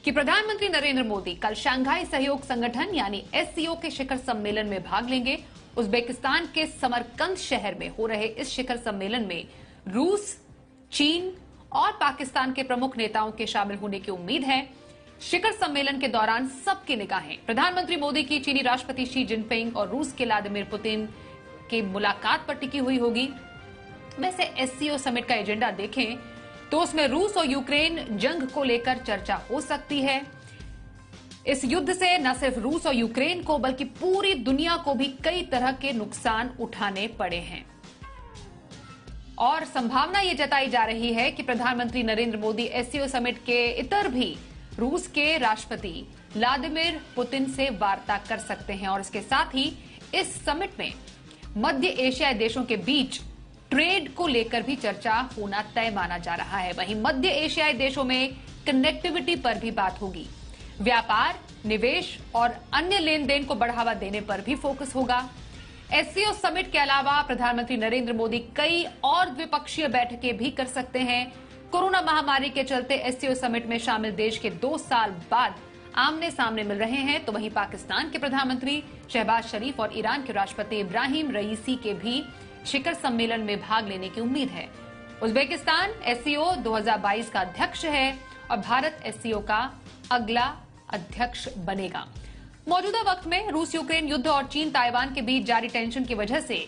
कि प्रधानमंत्री नरेंद्र मोदी कल शंघाई सहयोग संगठन यानी एससीओ के शिखर सम्मेलन में भाग लेंगे। उज्बेकिस्तान के समरकंद शहर में हो रहे इस शिखर सम्मेलन में रूस, चीन और पाकिस्तान के प्रमुख नेताओं के शामिल होने की उम्मीद है। शिखर सम्मेलन के दौरान सबकी निगाहें प्रधानमंत्री मोदी की चीनी राष्ट्रपति शी जिनपिंग और रूस के व्लादिमीर पुतिन की मुलाकात पर टिकी हुई होगी। वैसे एससीओ समिट का एजेंडा देखें तो उसमें रूस और यूक्रेन जंग को लेकर चर्चा हो सकती है। इस युद्ध से न सिर्फ रूस और यूक्रेन को बल्कि पूरी दुनिया को भी कई तरह के नुकसान उठाने पड़े हैं और संभावना ये जताई जा रही है कि प्रधानमंत्री नरेंद्र मोदी एससीओ समिट के इतर भी रूस के राष्ट्रपति व्लादिमीर पुतिन से वार्ता कर सकते हैं और इसके साथ ही इस समिट में मध्य एशियाई देशों के बीच ट्रेड को लेकर भी चर्चा होना तय माना जा रहा है। वहीं मध्य एशियाई देशों में कनेक्टिविटी पर भी बात होगी। व्यापार, निवेश और अन्य लेन देन को बढ़ावा देने पर भी फोकस होगा। एससीओ समिट के अलावा प्रधानमंत्री नरेंद्र मोदी कई और द्विपक्षीय बैठकें भी कर सकते हैं। कोरोना महामारी के चलते एससीओ समिट में शामिल देश के 2 साल बाद आमने सामने मिल रहे हैं, तो वहीं पाकिस्तान के प्रधानमंत्री शहबाज शरीफ और ईरान के राष्ट्रपति इब्राहिम रईसी के भी शिखर सम्मेलन में भाग लेने की उम्मीद है। उज्बेकिस्तान एससीओ 2022 का अध्यक्ष है और भारत एससीओ का अगला अध्यक्ष बनेगा। मौजूदा वक्त में रूस यूक्रेन युद्ध और चीन ताइवान के बीच जारी टेंशन की वजह से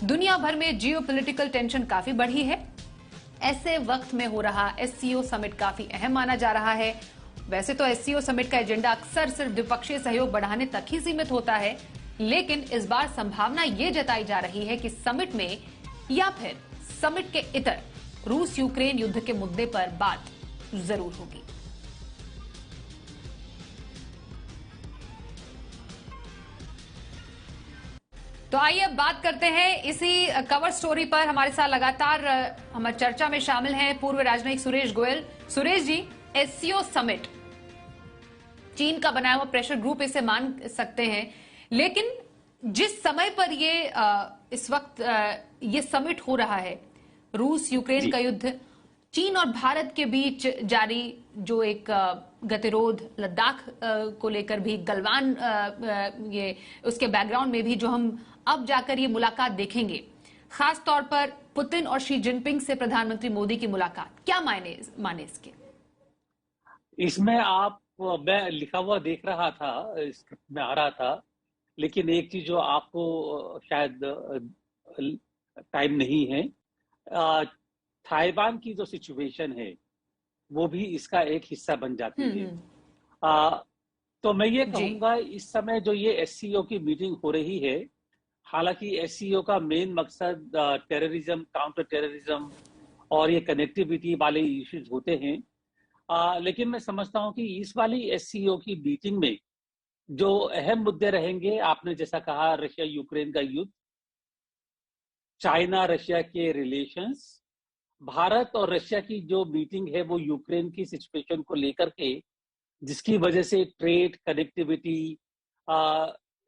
दुनिया भर में जियोपॉलिटिकल टेंशन काफी बढ़ी है। ऐसे वक्त में हो रहा एससीओ समिट काफी अहम माना जा रहा है। वैसे तो एससीओ समिट का एजेंडा अक्सर सिर्फ द्विपक्षीय सहयोग बढ़ाने तक ही सीमित होता है, लेकिन इस बार संभावना ये जताई जा रही है कि समिट में या फिर समिट के इतर रूस यूक्रेन युद्ध के मुद्दे पर बात जरूर होगी। तो आइए अब बात करते हैं इसी कवर स्टोरी पर। हमारे साथ लगातार हमारी चर्चा में शामिल हैं पूर्व राजनयिक सुरेश गोयल। सुरेश जी, एससीओ समिट चीन का बनाया हुआ प्रेशर ग्रुप इसे मान सकते हैं, लेकिन जिस समय पर इस वक्त ये समिट हो रहा है, रूस यूक्रेन का युद्ध, चीन और भारत के बीच जारी जो एक गतिरोध, लद्दाख को लेकर भी, गलवान ये उसके बैकग्राउंड में भी जो हम अब जाकर ये मुलाकात देखेंगे, खास तौर पर पुतिन और शी जिनपिंग से प्रधानमंत्री मोदी की मुलाकात, क्या माने इसके? इसमें मैं लिखा हुआ देख रहा था, स्क्रिप्ट में आ रहा था, लेकिन एक चीज जो आपको शायद टाइम नहीं है, ताइवान की जो सिचुएशन है वो भी इसका एक हिस्सा बन जाती है। तो मैं ये कहूंगा इस समय जो ये एससीओ की मीटिंग हो रही है, हालांकि एससीओ का मेन मकसद टेररिज्म, काउंटर टेररिज्म और ये कनेक्टिविटी वाले इश्यूज होते हैं, लेकिन मैं समझता हूं कि इस वाली एससीओ की मीटिंग में जो अहम मुद्दे रहेंगे, आपने जैसा कहा, रशिया यूक्रेन का युद्ध, चाइना रशिया के रिलेशंस, भारत और रशिया की जो मीटिंग है वो यूक्रेन की सिचुएशन को लेकर के, जिसकी वजह से ट्रेड, कनेक्टिविटी,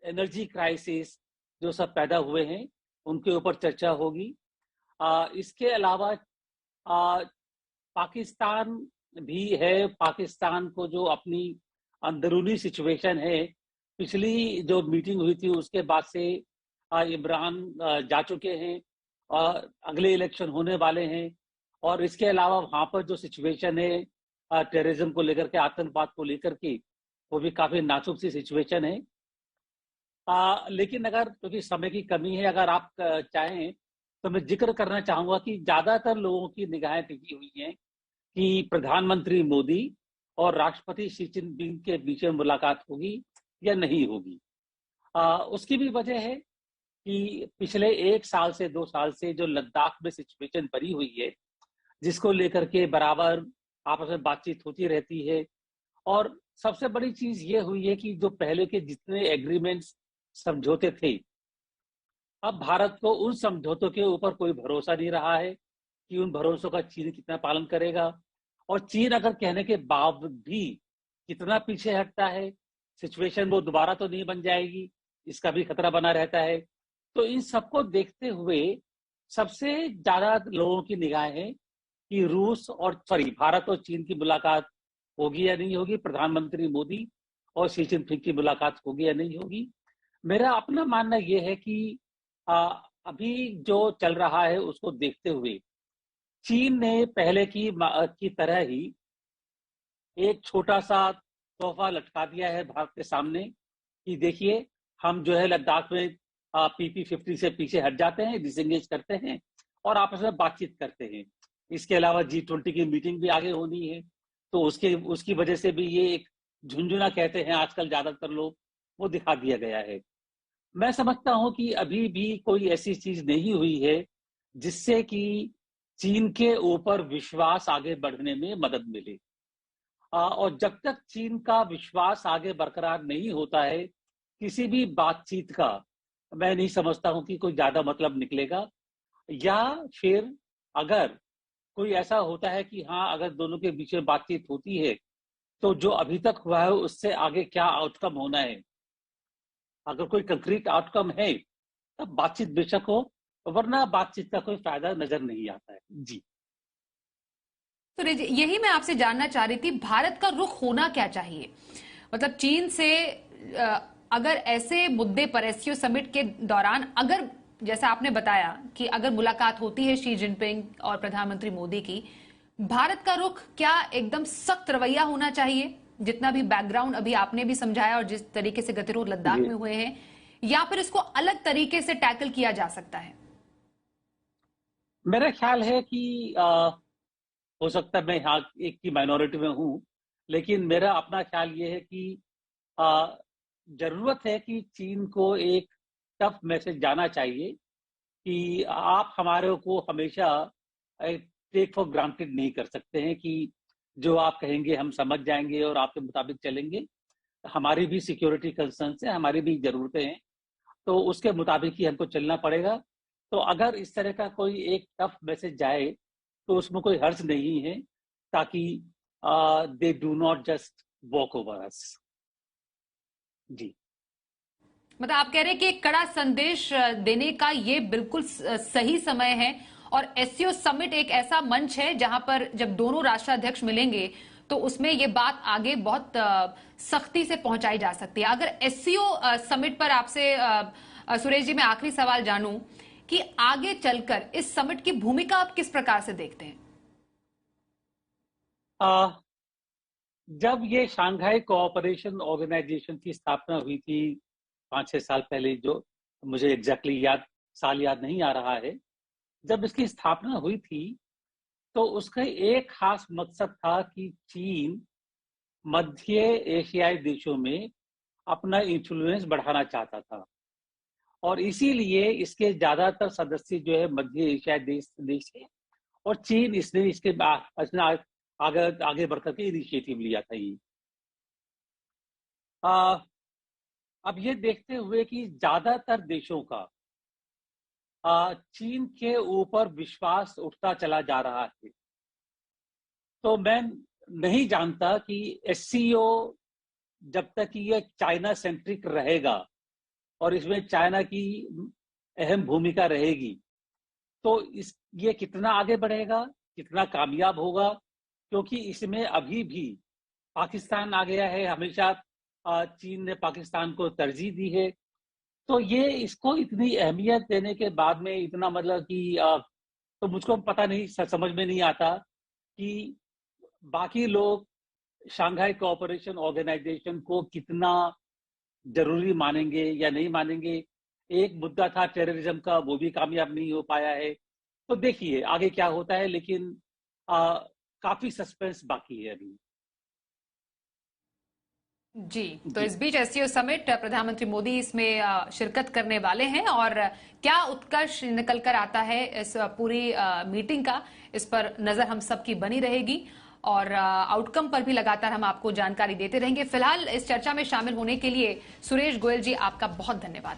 एनर्जी क्राइसिस जो सब पैदा हुए हैं, उनके ऊपर चर्चा होगी। इसके अलावा पाकिस्तान भी है। पाकिस्तान को जो अपनी अंदरूनी सिचुएशन है, पिछली जो मीटिंग हुई थी उसके बाद से इमरान जा चुके हैं और अगले इलेक्शन होने वाले हैं, और इसके अलावा वहां पर जो सिचुएशन है टेररिज्म को लेकर के, आतंकवाद को लेकर के, वो भी काफी नाजुक सी सिचुएशन है। लेकिन अगर क्योंकि समय की कमी है, अगर आप चाहें तो मैं जिक्र करना चाहूंगा कि ज्यादातर लोगों की निगाहें टिकी हुई हैं कि प्रधानमंत्री मोदी और राष्ट्रपति शी जिनपिंग के बीच में मुलाकात होगी या नहीं होगी। उसकी भी वजह है कि पिछले 1 साल से 2 साल से जो लद्दाख में सिचुएशन बनी हुई है, जिसको लेकर के बराबर आपस में बातचीत होती रहती है, और सबसे बड़ी चीज ये हुई है कि जो पहले के जितने एग्रीमेंट्स, समझौते थे, अब भारत को उन समझौतों के ऊपर कोई भरोसा नहीं रहा है कि उन भरोसों का चीन कितना पालन करेगा, और चीन अगर कहने के बावजूद भी कितना पीछे हटता है, सिचुएशन वो दोबारा तो नहीं बन जाएगी, इसका भी खतरा बना रहता है। तो इन सबको देखते हुए सबसे ज्यादा लोगों की निगाह है कि भारत और चीन की मुलाकात होगी या नहीं होगी, प्रधानमंत्री मोदी और शी जिनपिंग की मुलाकात होगी या नहीं होगी। मेरा अपना मानना यह है कि अभी जो चल रहा है उसको देखते हुए चीन ने पहले की तरह ही एक छोटा सा तोहफा लटका दिया है भारत के सामने कि देखिए, हम जो है लद्दाख में PP-50 से पीछे हट जाते हैं, डिसएंगेज करते हैं और आपस में बातचीत करते हैं। इसके अलावा G20 की मीटिंग भी आगे होनी है, तो उसकी वजह से भी ये एक झुंझुना कहते हैं आजकल ज्यादातर लोग, वो दिखा दिया गया है। मैं समझता हूं कि अभी भी कोई ऐसी चीज नहीं हुई है जिससे कि चीन के ऊपर विश्वास आगे बढ़ने में मदद मिले। और जब तक चीन का विश्वास आगे बरकरार नहीं होता है, किसी भी बातचीत का मैं नहीं समझता हूं कि कोई ज्यादा मतलब निकलेगा। या फिर अगर कोई ऐसा होता है कि हाँ, अगर दोनों के बीच में बातचीत होती है तो जो अभी तक हुआ है उससे आगे क्या आउटकम होना है, अगर कोई कंक्रीट आउटकम है तब बातचीत बेशक हो, वरना बातचीत का कोई फायदा नजर नहीं आता है। जी तो यही मैं आपसे जानना चाह रही थी, भारत का रुख होना क्या चाहिए? मतलब चीन से अगर ऐसे मुद्दे पर एससीओ समिट के दौरान, अगर जैसा आपने बताया कि अगर मुलाकात होती है शी जिनपिंग और प्रधानमंत्री मोदी की, भारत का रुख क्या एकदम सख्त रवैया होना चाहिए, जितना भी बैकग्राउंड अभी आपने भी समझाया और जिस तरीके से गतिरोध लद्दाख में हुए हैं, या फिर इसको अलग तरीके से टैकल किया जा सकता है? मेरा ख्याल है कि हो सकता है मैं यहाँ एक की माइनॉरिटी में हूँ, लेकिन मेरा अपना ख्याल ये है कि जरूरत है कि चीन को एक टफ मैसेज जाना चाहिए कि आप हमारे को हमेशा टेक फॉर ग्रांटेड नहीं कर सकते हैं कि जो आप कहेंगे हम समझ जाएंगे और आपके मुताबिक चलेंगे। हमारी भी सिक्योरिटी कंसर्न्स है, हमारी भी जरूरतें हैं, तो उसके मुताबिक ही हमको चलना पड़ेगा। तो अगर इस तरह का कोई एक टफ मैसेज जाए तो उसमें कोई हर्ज नहीं है, ताकि they do not just walk over us. जी, मतलब आप कह रहे हैं कि एक कड़ा संदेश देने का ये बिल्कुल सही समय है, और एससीओ समिट एक ऐसा मंच है जहां पर जब दोनों राष्ट्राध्यक्ष मिलेंगे तो उसमें ये बात आगे बहुत सख्ती से पहुंचाई जा सकती है। अगर एससीओ समिट पर आपसे सुरेश जी मैं आखिरी सवाल जानूं कि आगे चलकर इस समिट की भूमिका आप किस प्रकार से देखते हैं? जब ये शंघाई कोऑपरेशन ऑर्गेनाइजेशन की स्थापना हुई थी 5-6 साल पहले, जो मुझे एग्जैक्टली साल याद नहीं आ रहा है, जब इसकी स्थापना हुई थी तो उसका एक खास मकसद था कि चीन मध्य एशियाई देशों में अपना इन्फ्लुएंस बढ़ाना चाहता था, और इसीलिए इसके ज्यादातर सदस्य जो है मध्य एशियाई देश है, और चीन इसने आगे बढ़कर के इनिशिएटिव लिया था ये। अब ये देखते हुए कि ज्यादातर देशों का चीन के ऊपर विश्वास उठता चला जा रहा है, तो मैं नहीं जानता कि एससीओ जब तक कि ये चाइना सेंट्रिक रहेगा और इसमें चाइना की अहम भूमिका रहेगी, तो ये कितना आगे बढ़ेगा, कितना कामयाब होगा, क्योंकि इसमें अभी भी पाकिस्तान आ गया है। हमेशा चीन ने पाकिस्तान को तरजीह दी है, तो ये इसको इतनी अहमियत देने के बाद में इतना मतलब कि तो मुझको पता नहीं, समझ में नहीं आता कि बाकी लोग शंघाई कोऑपरेशन ऑर्गेनाइजेशन को कितना जरूरी मानेंगे या नहीं मानेंगे। एक मुद्दा था टेररिज्म का, वो भी कामयाब नहीं हो पाया है। तो देखिए आगे क्या होता है, लेकिन काफी सस्पेंस बाकी है अभी। जी, तो इस बीच एससीओ समिट, प्रधानमंत्री मोदी इसमें शिरकत करने वाले हैं, और क्या उत्कर्ष निकल कर आता है इस पूरी मीटिंग का, इस पर नजर हम सबकी बनी रहेगी, और आउटकम पर भी लगातार हम आपको जानकारी देते रहेंगे। फिलहाल इस चर्चा में शामिल होने के लिए सुरेश गोयल जी आपका बहुत धन्यवाद।